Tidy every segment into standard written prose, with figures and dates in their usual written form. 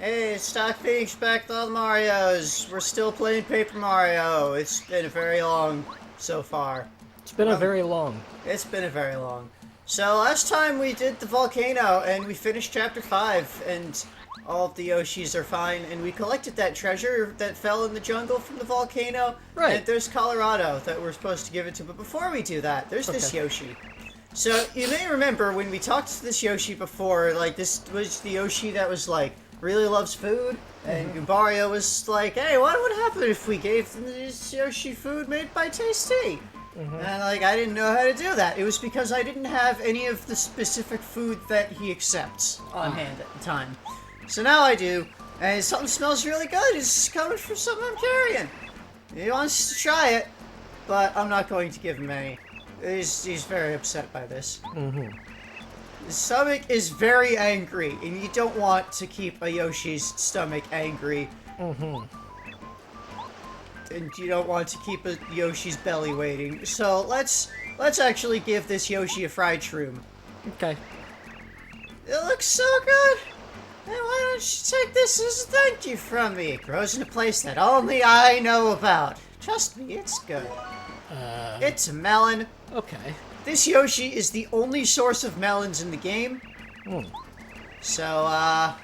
Hey, it's Stockfish back with all the Marios. We're still playing Paper Mario. It's been a very long so far. It's been a very long. It's been a very long. So last time we did the volcano and we finished chapter 5 and all of the Yoshis are fine and we collected that treasure that fell in the jungle from the volcano. Right. And there's Kolorado that we're supposed to give it to. But before we do that, there's this Yoshi. So you may remember when we talked to this Yoshi before, like this was the Yoshi that was like, really loves food, and Mario was like, hey, what would happen if we gave this Yoshi food made by Tasty? And like, I didn't know how to do that. It was because I didn't have any of the specific food that he accepts on hand at the time. So now I do, and something smells really good. It's coming from something I'm carrying. He wants to try it, but I'm not going to give him any. He's very upset by this. His stomach is very angry, and you don't want to keep a Yoshi's stomach angry. And you don't want to keep a Yoshi's belly waiting. So let's actually give this Yoshi a fried shroom. Okay. It looks so good. Hey, why don't you take this as a thank you from me? It grows in a place that only I know about. Trust me, it's good. It's a melon. Okay. This Yoshi is the only source of melons in the game. So, I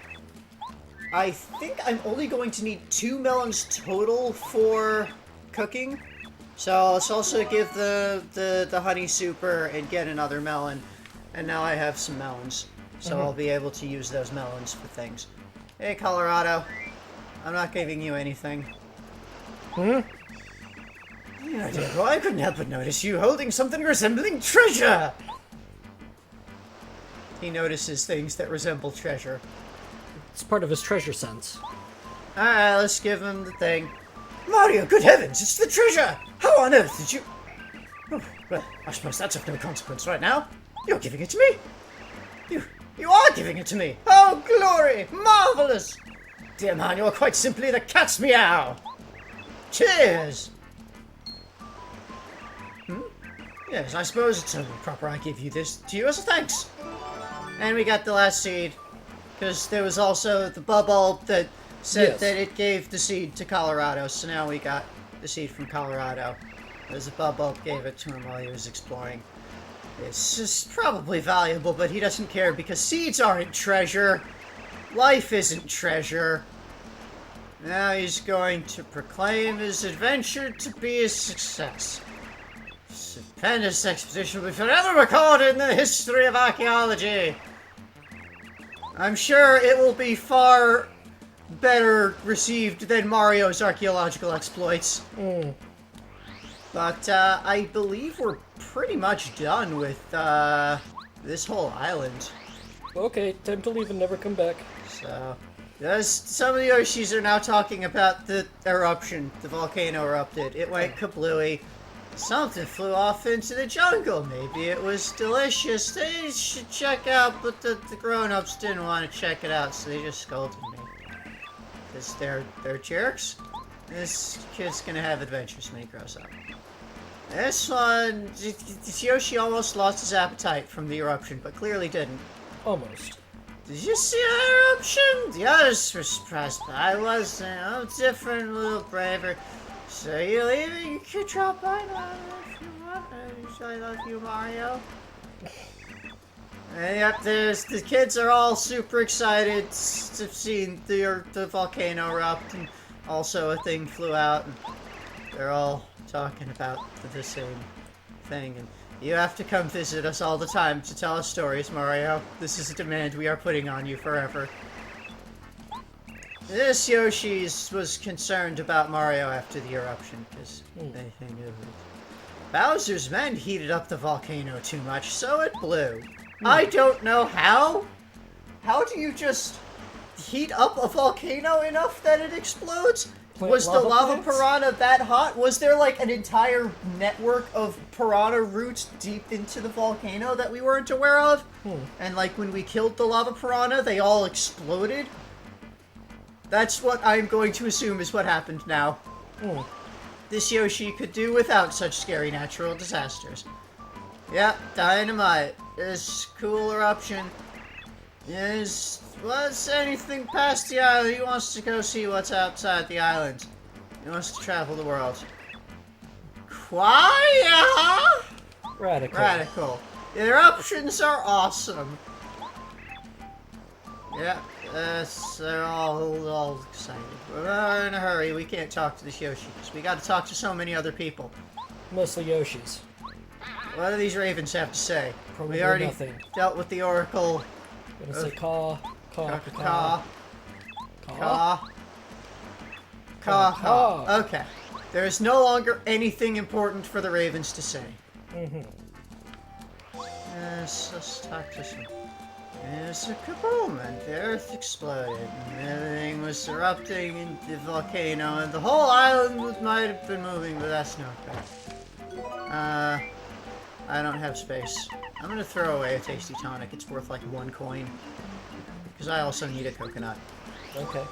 think I'm only going to need 2 melons total for cooking. So let's also give the honey super and get another melon. And now I have some melons. So I'll be able to use those melons for things. Hey, Kolorado. I'm not giving you anything. Yeah, Diego, I couldn't help but notice you holding something resembling treasure! He notices things that resemble treasure. It's part of his treasure sense. Alright, let's give him the thing. Mario, good heavens, it's the treasure! How on earth did you... Oh, well, I suppose that's of no consequence right now. You're giving it to me? You are giving it to me! Oh, glory! Marvelous! Dear man, you're quite simply the cat's meow! Cheers! Yes, I suppose it's only proper I give you this to you as a thanks. And we got the last seed, because there was also the bubble that said that it gave the seed to Kolorado, so now we got the seed from Kolorado. As a bubble gave it to him while he was exploring. It's just probably valuable, but he doesn't care because seeds aren't treasure. Life isn't treasure. Now he's going to proclaim his adventure to be a success. Stupendous expedition will be forever recorded in the history of archaeology. I'm sure it will be far better received than Mario's archaeological exploits. But I believe we're pretty much done with this whole island. Okay, time to leave and never come back. So, some of the Yoshis are now talking about the eruption. The volcano erupted. It went kablooey. Something flew off into the jungle. Maybe it was delicious. They should check out, but the grown-ups didn't want to check it out, so they just scolded me. Because they're jerks. This kid's gonna have adventures when he grows up. This one, Yoshi almost lost his appetite from the eruption, but clearly didn't. Almost. Did you see that eruption? The others were surprised, but I wasn't. I'm different, a little braver. So you leaving? You could drop by now if you want. I love you, Mario. And yep, the kids are all super excited to see the volcano erupt, and also a thing flew out, and they're all talking about the same thing. And you have to come visit us all the time to tell us stories, Mario. This is a demand we are putting on you forever. This Yoshi was concerned about Mario after the eruption, because they think of it. Bowser's men heated up the volcano too much, so it blew. I don't know how. How do you just heat up a volcano enough that it explodes? Was the lava piranha that hot? Was there like an entire network of piranha roots deep into the volcano that we weren't aware of? And like when we killed the lava piranha, they all exploded? That's what I'm going to assume is what happened now. This Yoshi could do without such scary natural disasters. Yep, dynamite. This cool eruption is what's anything past the island? He wants to go see what's outside the island. He wants to travel the world. Quiet! Radical. Radical. Their options are awesome. Yeah, they're all excited. We're in a hurry. We can't talk to the Yoshis. We gotta talk to so many other people. Mostly Yoshis. What do these ravens have to say? Probably we already nothing. dealt with the oracle. I'm gonna say caw, caw, Caw. caw. Caw. Caw. Caw. Okay. There is no longer anything important for the ravens to say. Yes, let's talk to some. There's a kaboom, and the earth exploded, and everything was erupting in the volcano, and the whole island might have been moving, but that's not bad. I don't have space. I'm gonna throw away a tasty tonic. It's worth like 1 coin. Because I also need a coconut. Okay.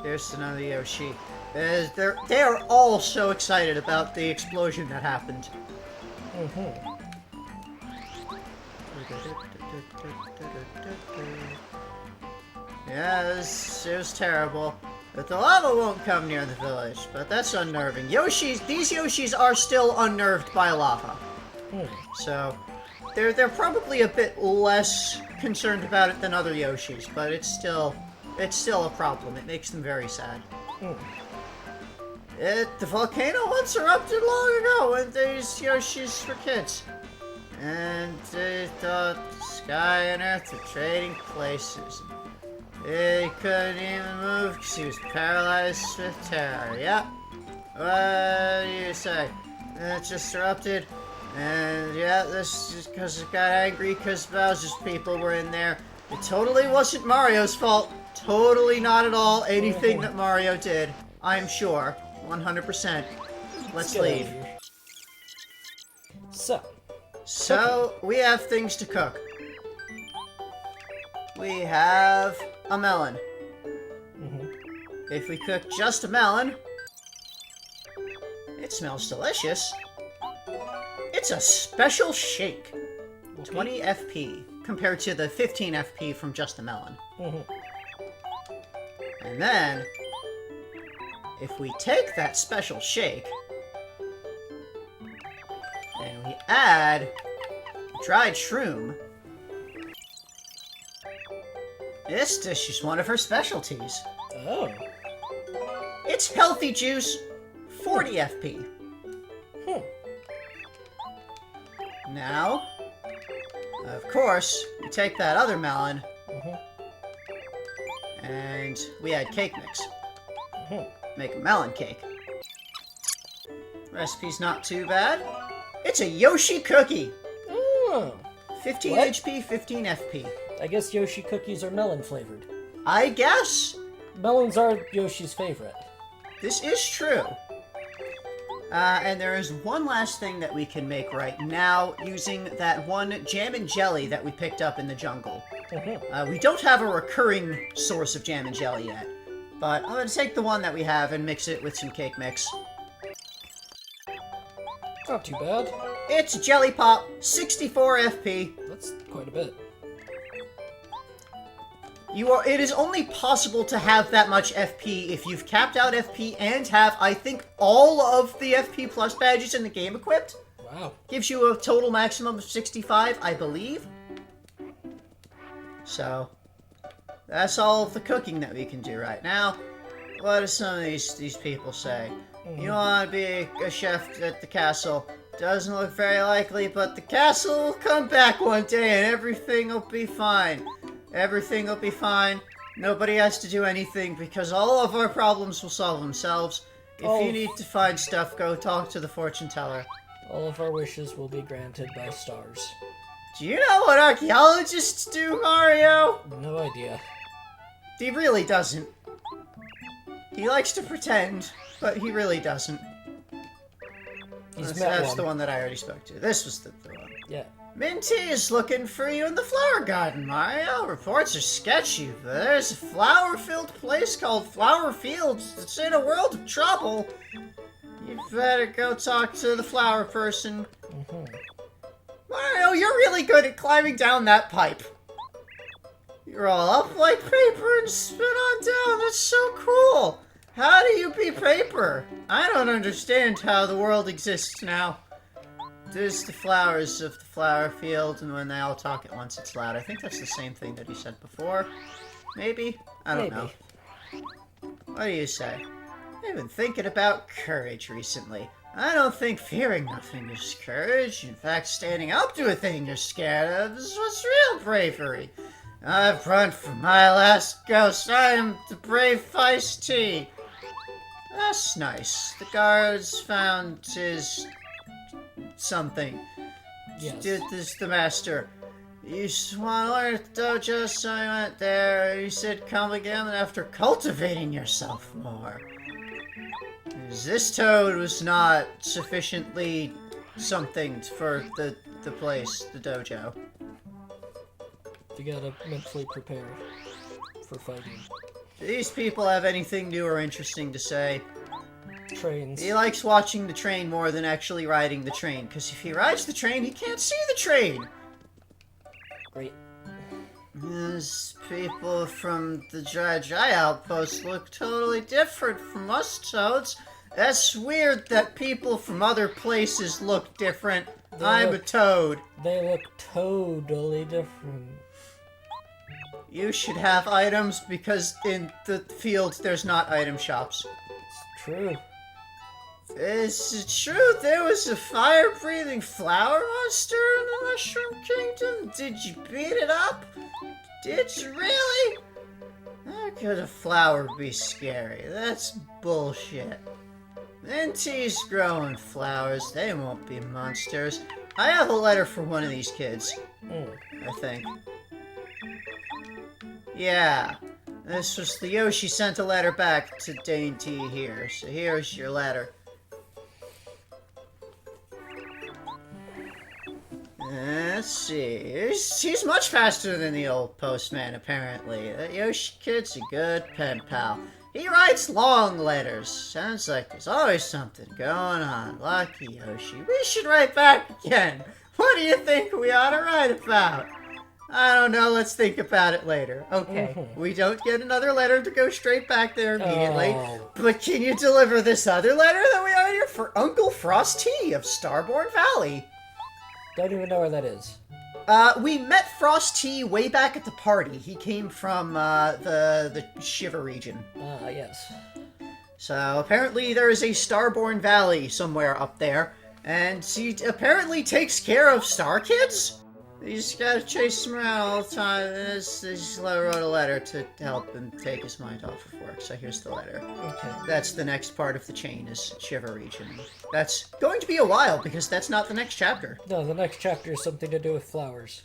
There's another Yoshi. They are all so excited about the explosion that happened. Yeah, it was terrible. But the lava won't come near the village, but that's unnerving. These Yoshis are still unnerved by lava. So, they're probably a bit less concerned about it than other Yoshis, but it's still a problem. It makes them very sad. The volcano once erupted long ago when these Yoshis were kids. And they thought the sky and earth were trading places. He couldn't even move because he was paralyzed with terror. Yep. What do you say? It just erupted. And yeah, this is because it got angry because Bowser's people were in there. It totally wasn't Mario's fault. Totally not at all anything that Mario did. I'm sure. 100%. Let's leave. So, we have things to cook. We have a melon. If we cook just a melon, it smells delicious. It's a special shake. 20 FP compared to the 15 FP from just a melon. And then, if we take that special shake and we add dried shroom, this dish is one of her specialties. Oh. It's healthy juice, 40 FP. Now, of course, we take that other melon and we add cake mix. Make a melon cake. Recipe's not too bad. It's a Yoshi cookie. 15 What? HP, 15 FP. I guess Yoshi cookies are melon flavored. I guess. Melons are Yoshi's favorite. This is true. And there is one last thing that we can make right now using that one jam and jelly that we picked up in the jungle. We don't have a recurring source of jam and jelly yet, but I'm going to take the one that we have and mix it with some cake mix. Not too bad. It's Jelly Pop, 64 FP. That's quite a bit. It is only possible to have that much FP if you've capped out FP and have, I think, all of the FP plus badges in the game equipped. Wow. Gives you a total maximum of 65, I believe. So, that's all of the cooking that we can do right now. What do some of these people say? You want to be a chef at the castle. Doesn't look very likely, but the castle will come back one day and everything will be fine. Everything will be fine. Nobody has to do anything because all of our problems will solve themselves. If you need to find stuff, go talk to the fortune teller. All of our wishes will be granted by stars. Do you know what archaeologists do, Mario? No idea. He really doesn't. He likes to pretend, but he really doesn't. That's the one that I already spoke to. This was the one. Yeah. Minty is looking for you in the flower garden, Mario. Reports are sketchy, but there's a flower-filled place called Flower Fields that's in a world of trouble. You better go talk to the flower person. Mario, you're really good at climbing down that pipe. You roll up like paper and spin on down. That's so cool. How do you be paper? I don't understand how the world exists now. There's the flowers of the flower field, and when they all talk at once, it's loud. I think that's the same thing that he said before. Maybe? I don't know. What do you say? I've been thinking about courage recently. I don't think fearing nothing is courage. In fact, standing up to a thing you're scared of is what's real bravery. I've run from my last ghost. I am the brave Feisty. That's nice. The guards found his... something. Yes. Did this the master. You just want to learn at the dojo, so I went there. You said come again after cultivating yourself more. This Toad was not sufficiently something for the place, the dojo. You gotta mentally prepare for fighting. Do these people have anything new or interesting to say? Trains. He likes watching the train more than actually riding the train, because if he rides the train, he can't see the train! Great. These people from the Dry Outpost look totally different from us Toads. That's weird that people from other places look different. I'm a Toad. They look totally different. You should have items because in the field there's not item shops. It's true. Is it true there was a fire-breathing flower monster in the Mushroom Kingdom? Did you beat it up? Did you really? How could a flower be scary? That's bullshit. NT's growing flowers. They won't be monsters. I have a letter for one of these kids. I think. Yeah. This was the Yoshi sent a letter back to Dainty here. So here's your letter. Let's see. He's much faster than the old postman, apparently. That Yoshi kid's a good pen pal. He writes long letters. Sounds like there's always something going on. Lucky Yoshi. We should write back again. What do you think we ought to write about? I don't know. Let's think about it later. Okay. We don't get another letter to go straight back there immediately. Oh. But can you deliver this other letter that we have here for Uncle Frosty of Starborn Valley? Don't even know where that is. We met Frosty way back at the party. He came from, the Shiver region. Yes. So, apparently there is a Starborn Valley somewhere up there, and he apparently takes care of Star Kids? You just gotta chase him around all the time, and this wrote a letter to help him take his mind off of work, so here's the letter. Okay. That's the next part of the chain, is Shiver region. That's going to be a while, because that's not the next chapter. No, the next chapter is something to do with flowers.